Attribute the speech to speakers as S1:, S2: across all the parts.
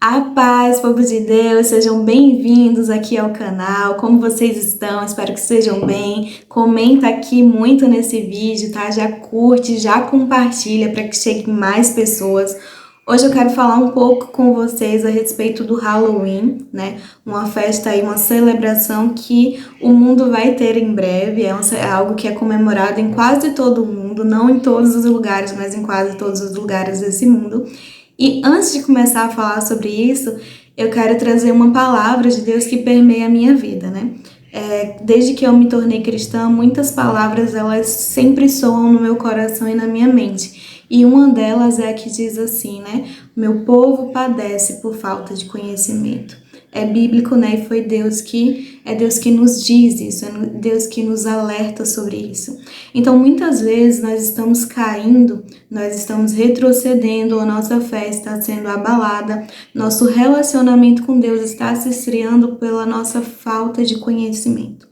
S1: A paz, povo de Deus, sejam bem-vindos aqui ao canal. Como vocês estão? Espero que estejam bem. Comenta aqui muito nesse vídeo, tá? Já curte, já compartilha para que chegue mais pessoas. Hoje eu quero falar um pouco com vocês a respeito do Halloween, né? Uma festa e uma celebração que o mundo vai ter em breve. É algo que é comemorado em quase todo o mundo, não em todos os lugares, mas em quase todos os lugares desse mundo. E antes de começar a falar sobre isso, eu quero trazer uma palavra de Deus que permeia a minha vida, né? Desde que eu me tornei cristã, muitas palavras elas sempre soam no meu coração e na minha mente. E uma delas é a que diz assim, né? Meu povo padece por falta de conhecimento. É bíblico, né? E foi Deus que nos diz isso, é Deus que nos alerta sobre isso. Então, muitas vezes nós estamos caindo, nós estamos retrocedendo, a nossa fé está sendo abalada, nosso relacionamento com Deus está se esfriando pela nossa falta de conhecimento.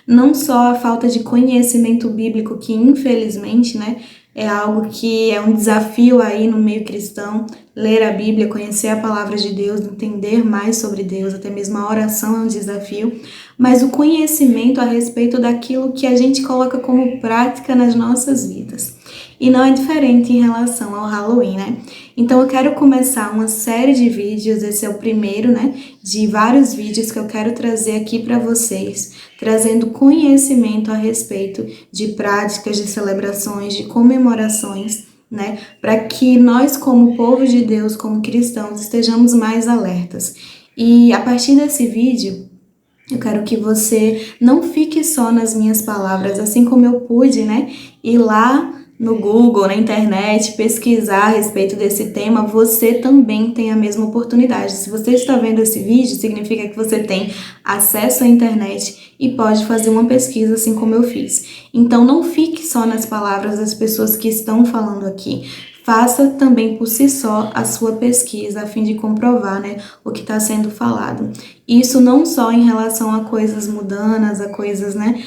S1: Não só a falta de conhecimento bíblico, que infelizmente, né, é algo que é um desafio aí no meio cristão, ler a Bíblia, conhecer a palavra de Deus, entender mais sobre Deus, até mesmo a oração é um desafio, mas o conhecimento a respeito daquilo que a gente coloca como prática nas nossas vidas. E não é diferente em relação ao Halloween, né? Então eu quero começar uma série de vídeos, esse é o primeiro, né, de vários vídeos que eu quero trazer aqui para vocês, trazendo conhecimento a respeito de práticas, de celebrações, de comemorações, né, para que nós como povo de Deus, como cristãos, estejamos mais alertas. E a partir desse vídeo, eu quero que você não fique só nas minhas palavras, assim como eu pude, né, ir lá no Google, na internet, pesquisar a respeito desse tema, você também tem a mesma oportunidade. Se você está vendo esse vídeo, significa que você tem acesso à internet e pode fazer uma pesquisa assim como eu fiz. Então não fique só nas palavras das pessoas que estão falando aqui. Faça também por si só a sua pesquisa a fim de comprovar, né, o que está sendo falado. Isso não só em relação a coisas mundanas, a coisas, né,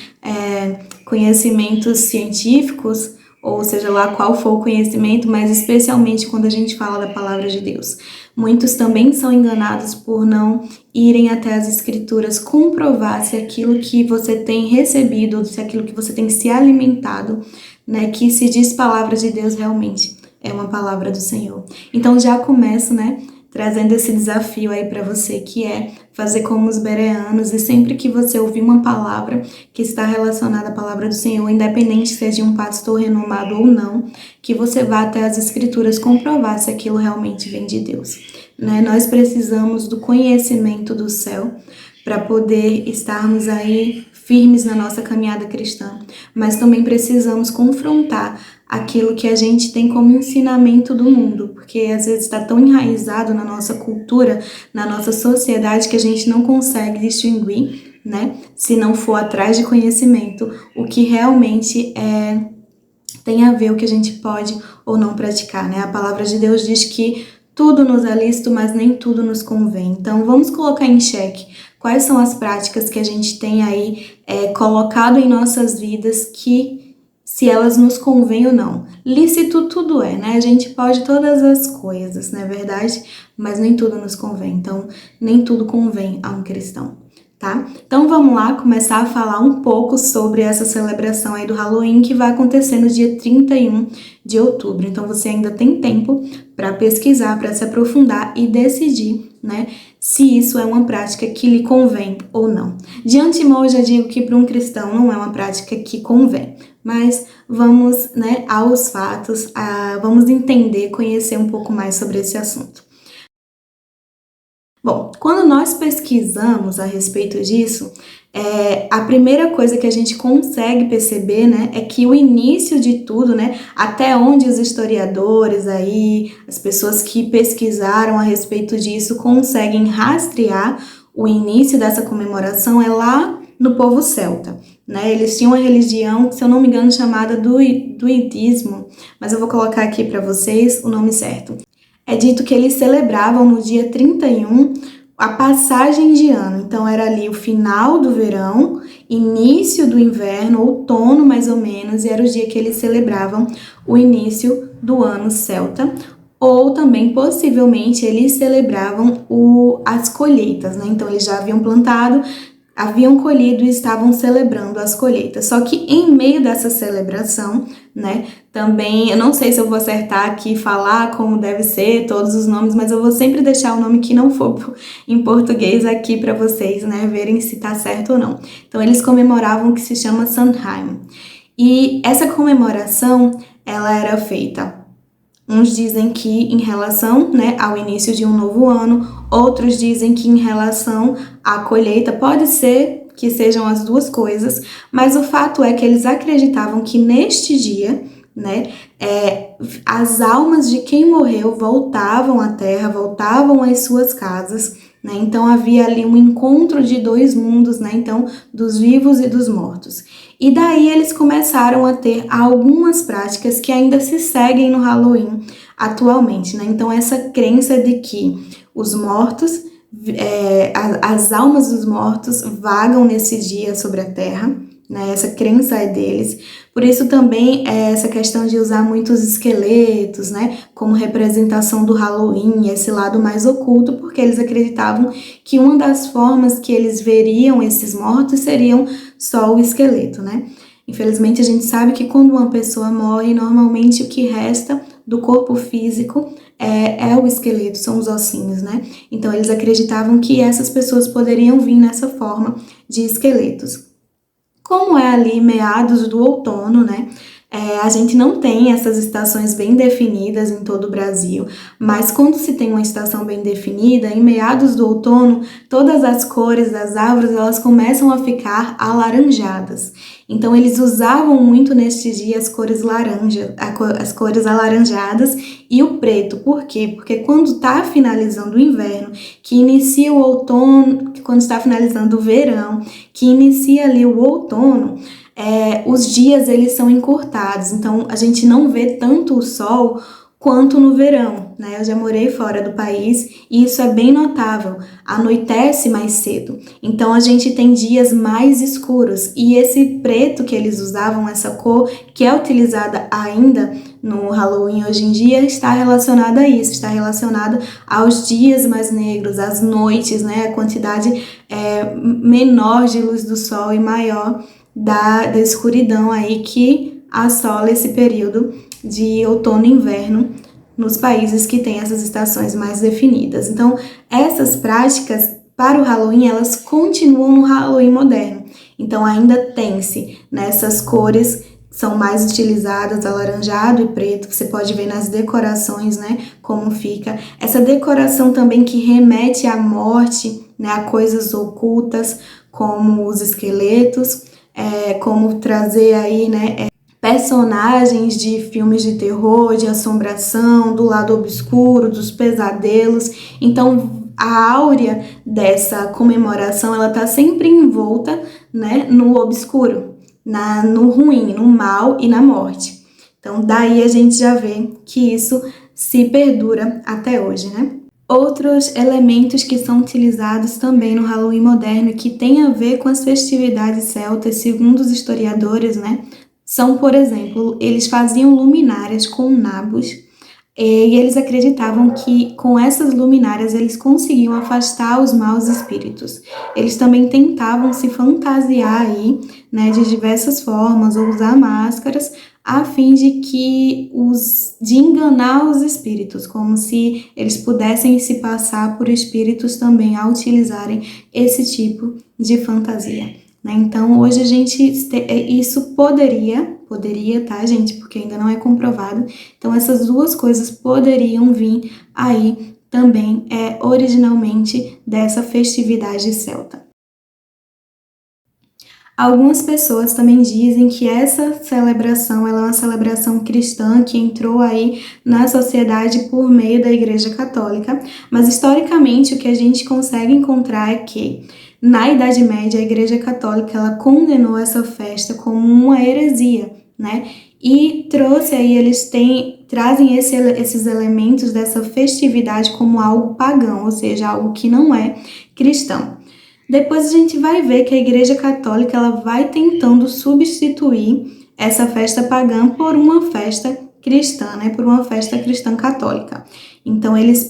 S1: conhecimentos científicos, ou seja lá qual for o conhecimento, mas especialmente quando a gente fala da palavra de Deus. Muitos também são enganados por não irem até as escrituras comprovar se aquilo que você tem recebido, se aquilo que você tem se alimentado, né, que se diz palavra de Deus realmente é uma palavra do Senhor. Então já começo, né, trazendo esse desafio aí para você, que é fazer como os bereanos, e sempre que você ouvir uma palavra que está relacionada à palavra do Senhor, independente se é de um pastor renomado ou não, que você vá até as escrituras comprovar se aquilo realmente vem de Deus, né? Nós precisamos do conhecimento do céu para poder estarmos aí firmes na nossa caminhada cristã, mas também precisamos confrontar aquilo que a gente tem como ensinamento do mundo, porque às vezes está tão enraizado na nossa cultura, na nossa sociedade, que a gente não consegue distinguir, né, se não for atrás de conhecimento, o que realmente tem a ver o que a gente pode ou não praticar, né? A palavra de Deus diz que tudo nos é lícito, mas nem tudo nos convém. Então vamos colocar em xeque quais são as práticas que a gente tem aí colocado em nossas vidas, que se elas nos convêm ou não. Lícito tudo é, né? A gente pode todas as coisas, não é verdade? Mas nem tudo nos convém. Então, nem tudo convém a um cristão, tá? Então, vamos lá começar a falar um pouco sobre essa celebração aí do Halloween, que vai acontecer no dia 31 de outubro. Então, você ainda tem tempo para pesquisar, para se aprofundar e decidir, né, se isso é uma prática que lhe convém ou não. De antemão, eu já digo que para um cristão não é uma prática que convém. Mas vamos, né, aos fatos, vamos entender, conhecer um pouco mais sobre esse assunto. Bom, quando nós pesquisamos a respeito disso, a primeira coisa que a gente consegue perceber, né, é que o início de tudo, né, até onde os historiadores aí, as pessoas que pesquisaram a respeito disso conseguem rastrear o início dessa comemoração é lá no povo celta, né? Eles tinham uma religião, se eu não me engano, chamada druidismo, mas eu vou colocar aqui para vocês o nome certo. É dito que eles celebravam no dia 31 a passagem de ano, então era ali o final do verão, início do inverno, outono mais ou menos, e era o dia que eles celebravam o início do ano celta, ou também, possivelmente, eles celebravam as colheitas, né? Então, eles já haviam plantado, haviam colhido e estavam celebrando as colheitas. Só que em meio dessa celebração, né, também, eu não sei se eu vou acertar aqui falar como deve ser todos os nomes, mas eu vou sempre deixar o nome que não for em português aqui para vocês, né, verem se tá certo ou não. Então, eles comemoravam o que se chama Samhain. E essa comemoração, ela era feita, uns dizem que em relação, né, ao início de um novo ano, outros dizem que em relação à colheita, pode ser que sejam as duas coisas, mas o fato é que eles acreditavam que neste dia, né, as almas de quem morreu voltavam à terra, voltavam às suas casas, né, então havia ali um encontro de dois mundos, né, então dos vivos e dos mortos. E daí eles começaram a ter algumas práticas que ainda se seguem no Halloween atualmente, né? Então essa crença de que os mortos, as almas dos mortos vagam nesse dia sobre a Terra, né? Essa crença é deles. Por isso também essa questão de usar muitos esqueletos, né? Como representação do Halloween, esse lado mais oculto, porque eles acreditavam que uma das formas que eles veriam esses mortos seriam só o esqueleto, né? Infelizmente, a gente sabe que quando uma pessoa morre, normalmente o que resta do corpo físico é o esqueleto, são os ossinhos, né? Então, eles acreditavam que essas pessoas poderiam vir nessa forma de esqueletos. Como é ali meados do outono, né? A gente não tem essas estações bem definidas em todo o Brasil, mas quando se tem uma estação bem definida, em meados do outono, todas as cores das árvores elas começam a ficar alaranjadas. Então eles usavam muito neste dia as cores laranja, as cores alaranjadas e o preto. Por quê? Porque quando está finalizando o inverno, que inicia o outono, quando está finalizando o verão, que inicia ali o outono, os dias eles são encurtados, então a gente não vê tanto o sol quanto no verão, né? Eu já morei fora do país e isso é bem notável, anoitece mais cedo, então a gente tem dias mais escuros e esse preto que eles usavam, essa cor que é utilizada ainda no Halloween hoje em dia, está relacionada a isso, está relacionada aos dias mais negros, às noites, né? A quantidade menor de luz do sol e maior da escuridão aí que assola esse período de outono e inverno nos países que têm essas estações mais definidas. Então, essas práticas para o Halloween, elas continuam no Halloween moderno. Então, ainda tem-se nessas cores são mais utilizadas, alaranjado e preto, que você pode ver nas decorações, né, como fica. Essa decoração também que remete à morte, né, a coisas ocultas, como os esqueletos, como trazer aí, né, personagens de filmes de terror, de assombração, do lado obscuro, dos pesadelos. Então, a áurea dessa comemoração, ela tá sempre envolta, né, no obscuro, no ruim, no mal e na morte. Então, daí a gente já vê que isso se perdura até hoje, né? Outros elementos que são utilizados também no Halloween moderno e que tem a ver com as festividades celtas, segundo os historiadores, né, são, por exemplo, eles faziam luminárias com nabos e eles acreditavam que com essas luminárias eles conseguiam afastar os maus espíritos. Eles também tentavam se fantasiar aí, né, de diversas formas ou usar máscaras a fim de enganar os espíritos, como se eles pudessem se passar por espíritos também ao utilizarem esse tipo de fantasia, né? Então, hoje a gente, isso poderia, tá, gente? Porque ainda não é comprovado. Então, essas duas coisas poderiam vir aí também, originalmente, dessa festividade celta. Algumas pessoas também dizem que essa celebração ela é uma celebração cristã que entrou aí na sociedade por meio da Igreja Católica, mas historicamente o que a gente consegue encontrar é que na Idade Média a Igreja Católica ela condenou essa festa como uma heresia, né? E trouxe aí, trazem esses elementos dessa festividade como algo pagão, ou seja, algo que não é cristão. Depois a gente vai ver que a Igreja Católica ela vai tentando substituir essa festa pagã por uma festa cristã, né, por uma festa cristã católica. Então eles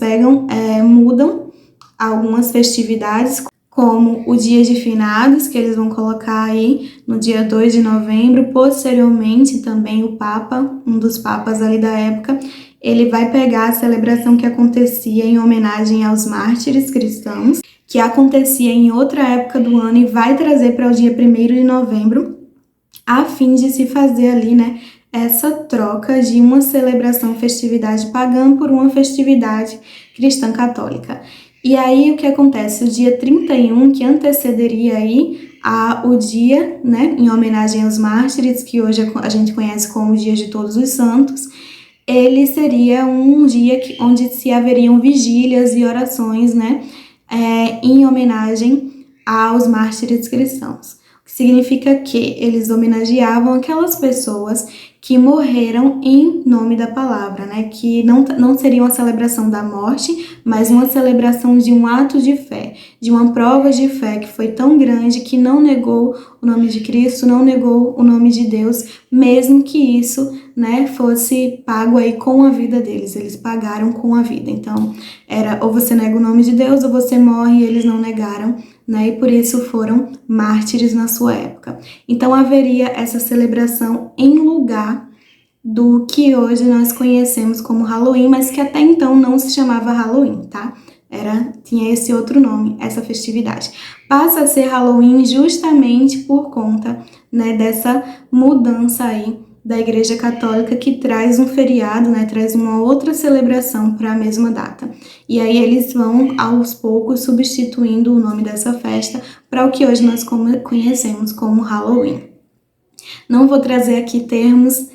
S1: mudam algumas festividades, como o dia de finados, que eles vão colocar aí no dia 2 de novembro. Posteriormente também o Papa, um dos papas ali da época, ele vai pegar a celebração que acontecia em homenagem aos mártires cristãos, que acontecia em outra época do ano, e vai trazer para o dia 1º de novembro, a fim de se fazer ali, né, essa troca de uma celebração, festividade pagã por uma festividade cristã católica. E aí o que acontece? O dia 31, que antecederia aí o dia, né, em homenagem aos mártires, que hoje a gente conhece como o Dia de Todos os Santos, ele seria um dia onde se haveriam vigílias e orações, né, em homenagem aos mártires cristãos. O que significa que eles homenageavam aquelas pessoas que morreram em nome da palavra, né? Que não seria uma celebração da morte, mas uma celebração de um ato de fé, de uma prova de fé que foi tão grande que não negou o nome de Cristo, não negou o nome de Deus, mesmo que isso, né, fosse pago aí com a vida deles. Eles pagaram com a vida. Então, era ou você nega o nome de Deus ou você morre, e eles não negaram, né? E por isso foram mártires na sua época. Então haveria essa celebração em lugar do que hoje nós conhecemos como Halloween, mas que até então não se chamava Halloween, tá? Tinha esse outro nome, essa festividade. Passa a ser Halloween justamente por conta, né, dessa mudança aí da Igreja Católica, que traz um feriado, né, traz uma outra celebração para a mesma data. E aí eles vão, aos poucos, substituindo o nome dessa festa para o que hoje nós conhecemos como Halloween. Não vou trazer aqui termos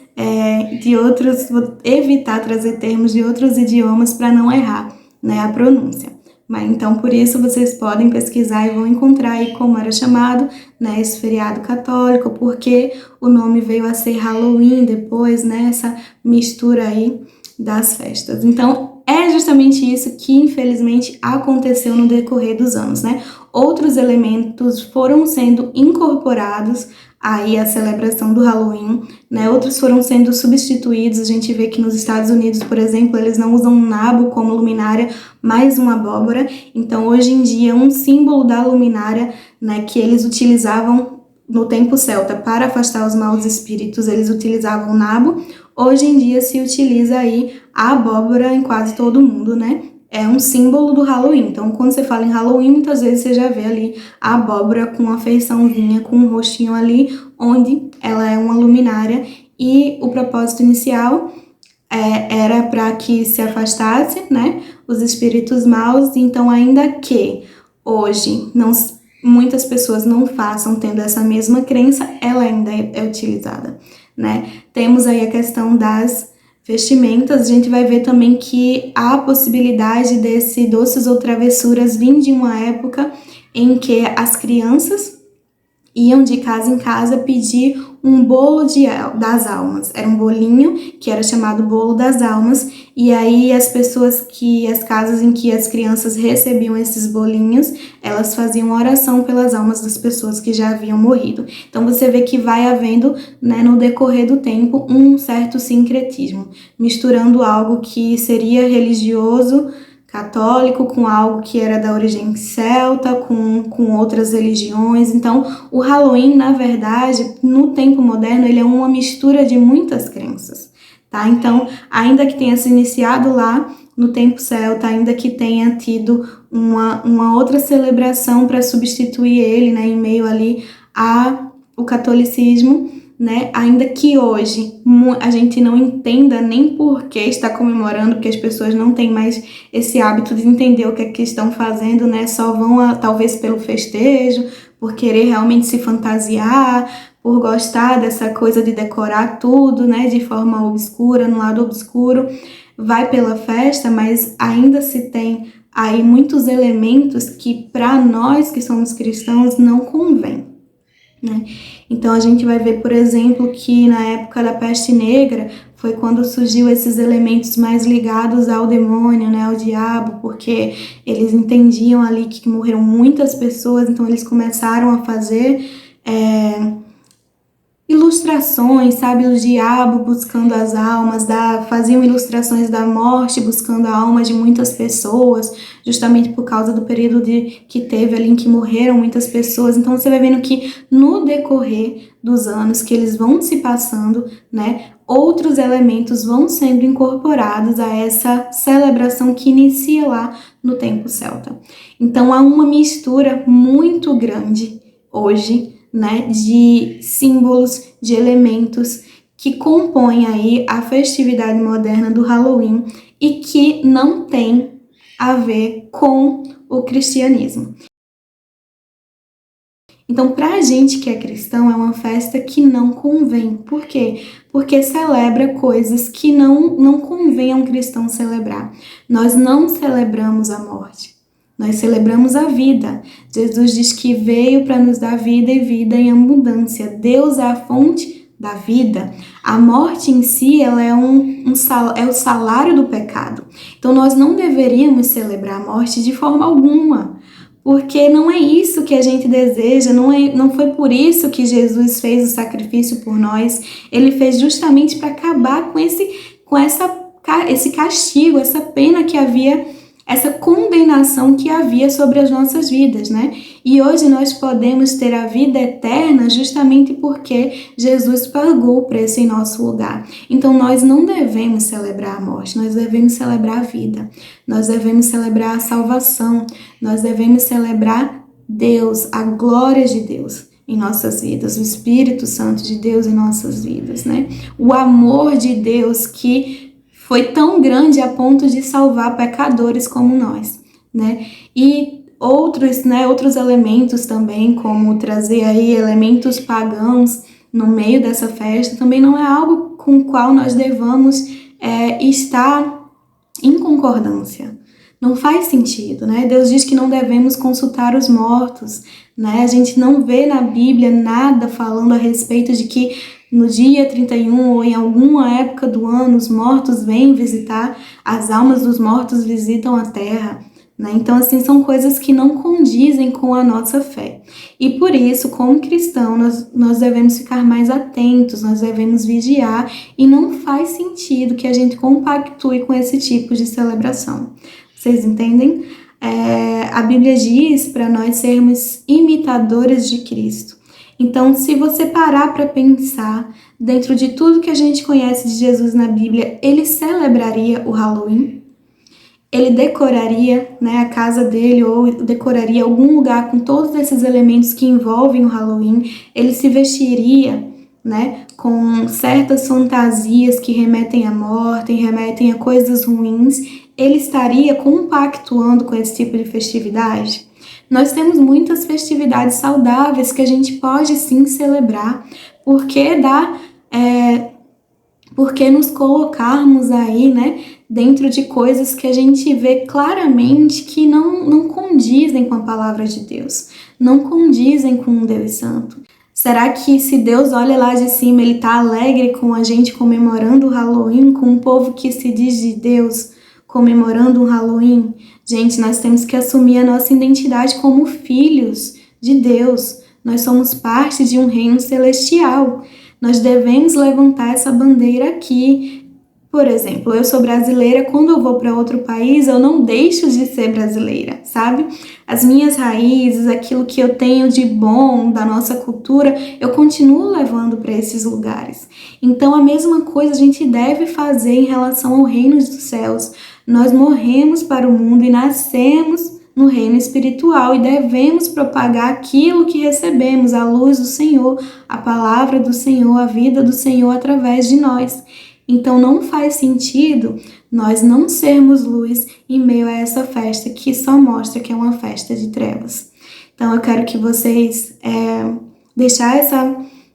S1: de outros, vou evitar trazer termos de outros idiomas para não errar, né, a pronúncia. Mas então, por isso, vocês podem pesquisar e vão encontrar aí como era chamado, né, esse feriado católico, porque o nome veio a ser Halloween depois, né, essa mistura aí das festas. Então, é justamente isso que, infelizmente, aconteceu no decorrer dos anos, né? Outros elementos foram sendo incorporados aí à celebração do Halloween, né? Outros foram sendo substituídos. A gente vê que nos Estados Unidos, por exemplo, eles não usam um nabo como luminária, mas uma abóbora. Então, hoje em dia, um símbolo da luminária, né, que eles utilizavam no tempo celta para afastar os maus espíritos, eles utilizavam o nabo. Hoje em dia se utiliza aí a abóbora em quase todo mundo, né? É um símbolo do Halloween. Então, quando você fala em Halloween, muitas vezes você já vê ali a abóbora com uma feiçãozinha, com um rostinho ali, onde ela é uma luminária. E o propósito inicial era para que se afastasse, né, os espíritos maus. Então, ainda que hoje muitas pessoas não façam tendo essa mesma crença, ela ainda é utilizada, né? Temos aí a questão das vestimentas. A gente vai ver também que há a possibilidade desse doces ou travessuras vir de uma época em que as crianças iam de casa em casa pedir um bolo das almas. Era um bolinho que era chamado bolo das almas, e aí as casas em que as crianças recebiam esses bolinhos, elas faziam oração pelas almas das pessoas que já haviam morrido. Então você vê que vai havendo, né, no decorrer do tempo, um certo sincretismo, misturando algo que seria religioso, católico, com algo que era da origem celta, com outras religiões. Então, o Halloween, na verdade, no tempo moderno, ele é uma mistura de muitas crenças, tá? Então, ainda que tenha se iniciado lá no tempo celta, ainda que tenha tido uma outra celebração para substituir ele, né, em meio ali ao catolicismo, né? Ainda que hoje a gente não entenda nem por que está comemorando, porque as pessoas não têm mais esse hábito de entender o que é que estão fazendo, né? Só vão talvez pelo festejo, por querer realmente se fantasiar, por gostar dessa coisa de decorar tudo, né, de forma obscura, no lado obscuro, vai pela festa, mas ainda se tem aí muitos elementos que para nós que somos cristãos não convém, né? Então a gente vai ver, por exemplo, que na época da peste negra foi quando surgiu esses elementos mais ligados ao demônio, né, ao diabo, porque eles entendiam ali que morreram muitas pessoas, então eles começaram a fazer ilustrações, sabe, o diabo buscando as almas, faziam ilustrações da morte buscando a alma de muitas pessoas, justamente por causa do período que teve ali em que morreram muitas pessoas. Então você vai vendo que no decorrer dos anos que eles vão se passando, né, outros elementos vão sendo incorporados a essa celebração que inicia lá no tempo celta. Então há uma mistura muito grande hoje, né, de símbolos, de elementos que compõem aí a festividade moderna do Halloween e que não tem a ver com o cristianismo. Então, para a gente que é cristão, é uma festa que não convém. Por quê? Porque celebra coisas que não convém a um cristão celebrar. Nós não celebramos a morte. Nós celebramos a vida. Jesus diz que veio para nos dar vida e vida em abundância. Deus é a fonte da vida. A morte em si, ela é é o salário do pecado. Então, nós não deveríamos celebrar a morte de forma alguma. Porque não é isso que a gente deseja, não foi por isso que Jesus fez o sacrifício por nós. Ele fez justamente para acabar com esse castigo, essa pena que havia, essa condenação que havia sobre as nossas vidas, né? E hoje nós podemos ter a vida eterna justamente porque Jesus pagou o preço em nosso lugar. Então nós não devemos celebrar a morte, nós devemos celebrar a vida. Nós devemos celebrar a salvação, nós devemos celebrar Deus, a glória de Deus em nossas vidas, o Espírito Santo de Deus em nossas vidas, né? O amor de Deus que foi tão grande a ponto de salvar pecadores como nós, né? E outros elementos também, como trazer aí elementos pagãos no meio dessa festa, também não é algo com o qual nós devamos estar em concordância. Não faz sentido, né? Deus diz que não devemos consultar os mortos, né? A gente não vê na Bíblia nada falando a respeito de que no dia 31 ou em alguma época do ano os mortos vêm visitar, as almas dos mortos visitam a terra, né? Então, assim, são coisas que não condizem com a nossa fé. E por isso, como cristão, nós devemos ficar mais atentos, nós devemos vigiar e não faz sentido que a gente compactue com esse tipo de celebração. Vocês entendem? A Bíblia diz para nós sermos imitadores de Cristo. Então, se você parar para pensar, dentro de tudo que a gente conhece de Jesus na Bíblia, ele celebraria o Halloween? Ele decoraria, né, a casa dele ou decoraria algum lugar com todos esses elementos que envolvem o Halloween? Ele se vestiria, né, com certas fantasias que remetem à morte, remetem a coisas ruins? Ele estaria compactuando com esse tipo de festividade? Nós temos muitas festividades saudáveis que a gente pode sim celebrar, porque nos colocarmos aí, né, dentro de coisas que a gente vê claramente que não condizem com a palavra de Deus, não condizem com um Deus santo. Será que se Deus olha lá de cima, ele está alegre com a gente comemorando o Halloween, com um povo que se diz de Deus comemorando o Halloween? Gente, nós temos que assumir a nossa identidade como filhos de Deus. Nós somos parte de um reino celestial. Nós devemos levantar essa bandeira aqui. Por exemplo, eu sou brasileira, quando eu vou para outro país, eu não deixo de ser brasileira, sabe? As minhas raízes, aquilo que eu tenho de bom da nossa cultura, eu continuo levando para esses lugares. Então, a mesma coisa a gente deve fazer em relação ao reino dos céus. Nós morremos para o mundo e nascemos no reino espiritual e devemos propagar aquilo que recebemos, a luz do Senhor, a palavra do Senhor, a vida do Senhor através de nós. Então não faz sentido nós não sermos luz em meio a essa festa que só mostra que é uma festa de trevas. Então eu quero que vocês deixar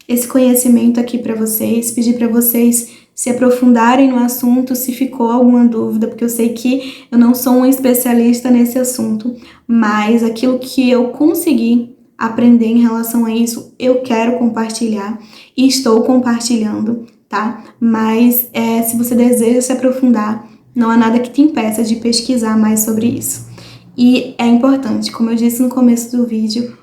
S1: esse conhecimento aqui para vocês, pedir para vocês se aprofundarem no assunto, se ficou alguma dúvida, porque eu sei que eu não sou um especialista nesse assunto, mas aquilo que eu consegui aprender em relação a isso, eu quero compartilhar e estou compartilhando, tá? Mas se você deseja se aprofundar, não há nada que te impeça de pesquisar mais sobre isso. E é importante, como eu disse no começo do vídeo,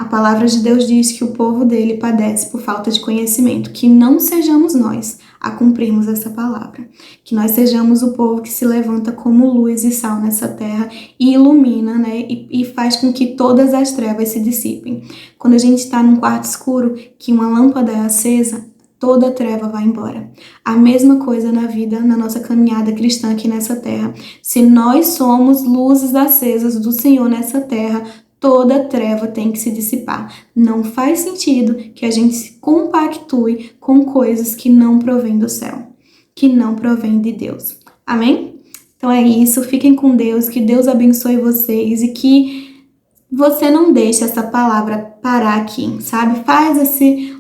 S1: A palavra de Deus diz que o povo dele padece por falta de conhecimento, que não sejamos nós a cumprirmos essa palavra, que nós sejamos o povo que se levanta como luz e sal nessa terra e ilumina, né, e faz com que todas as trevas se dissipem. Quando a gente está num quarto escuro, que uma lâmpada é acesa, toda treva vai embora. A mesma coisa na vida, na nossa caminhada cristã aqui nessa terra. Se nós somos luzes acesas do Senhor nessa terra, toda treva tem que se dissipar. Não faz sentido que a gente se compactue com coisas que não provêm do céu, que não provêm de Deus. Amém? Então é isso, fiquem com Deus, que Deus abençoe vocês e que você não deixe essa palavra parar aqui, sabe?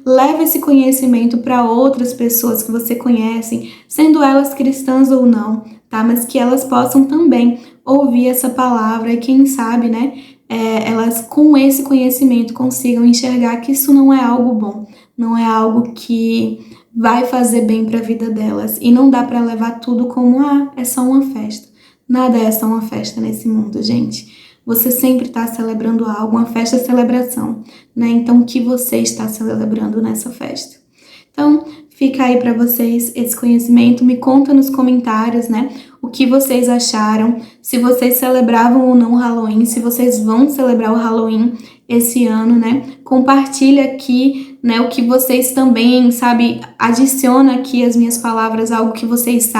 S1: Leva esse conhecimento para outras pessoas que você conhece, sendo elas cristãs ou não, tá? Mas que elas possam também ouvir essa palavra e quem sabe, né? Elas com esse conhecimento consigam enxergar que isso não é algo bom, não é algo que vai fazer bem para a vida delas. E não dá para levar tudo como, é só uma festa. Nada é só uma festa nesse mundo, gente. Você sempre está celebrando algo, uma festa é celebração, né? Então, o que você está celebrando nessa festa? Então, fica aí para vocês esse conhecimento, me conta nos comentários, né? O que vocês acharam, se vocês celebravam ou não o Halloween, se vocês vão celebrar o Halloween esse ano, né? Compartilha aqui, né, o que vocês também, sabe, adiciona aqui as minhas palavras, algo que vocês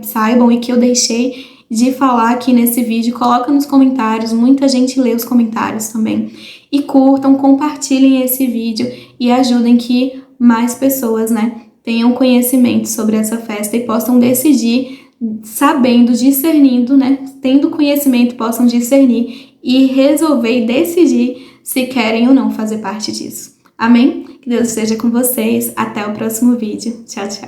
S1: saibam e que eu deixei de falar aqui nesse vídeo, coloca nos comentários, muita gente lê os comentários também. E curtam, compartilhem esse vídeo e ajudem que mais pessoas, né, tenham conhecimento sobre essa festa e possam decidir, sabendo, discernindo, né, tendo conhecimento, possam discernir e resolver e decidir se querem ou não fazer parte disso. Amém? Que Deus esteja com vocês. Até o próximo vídeo. Tchau, tchau.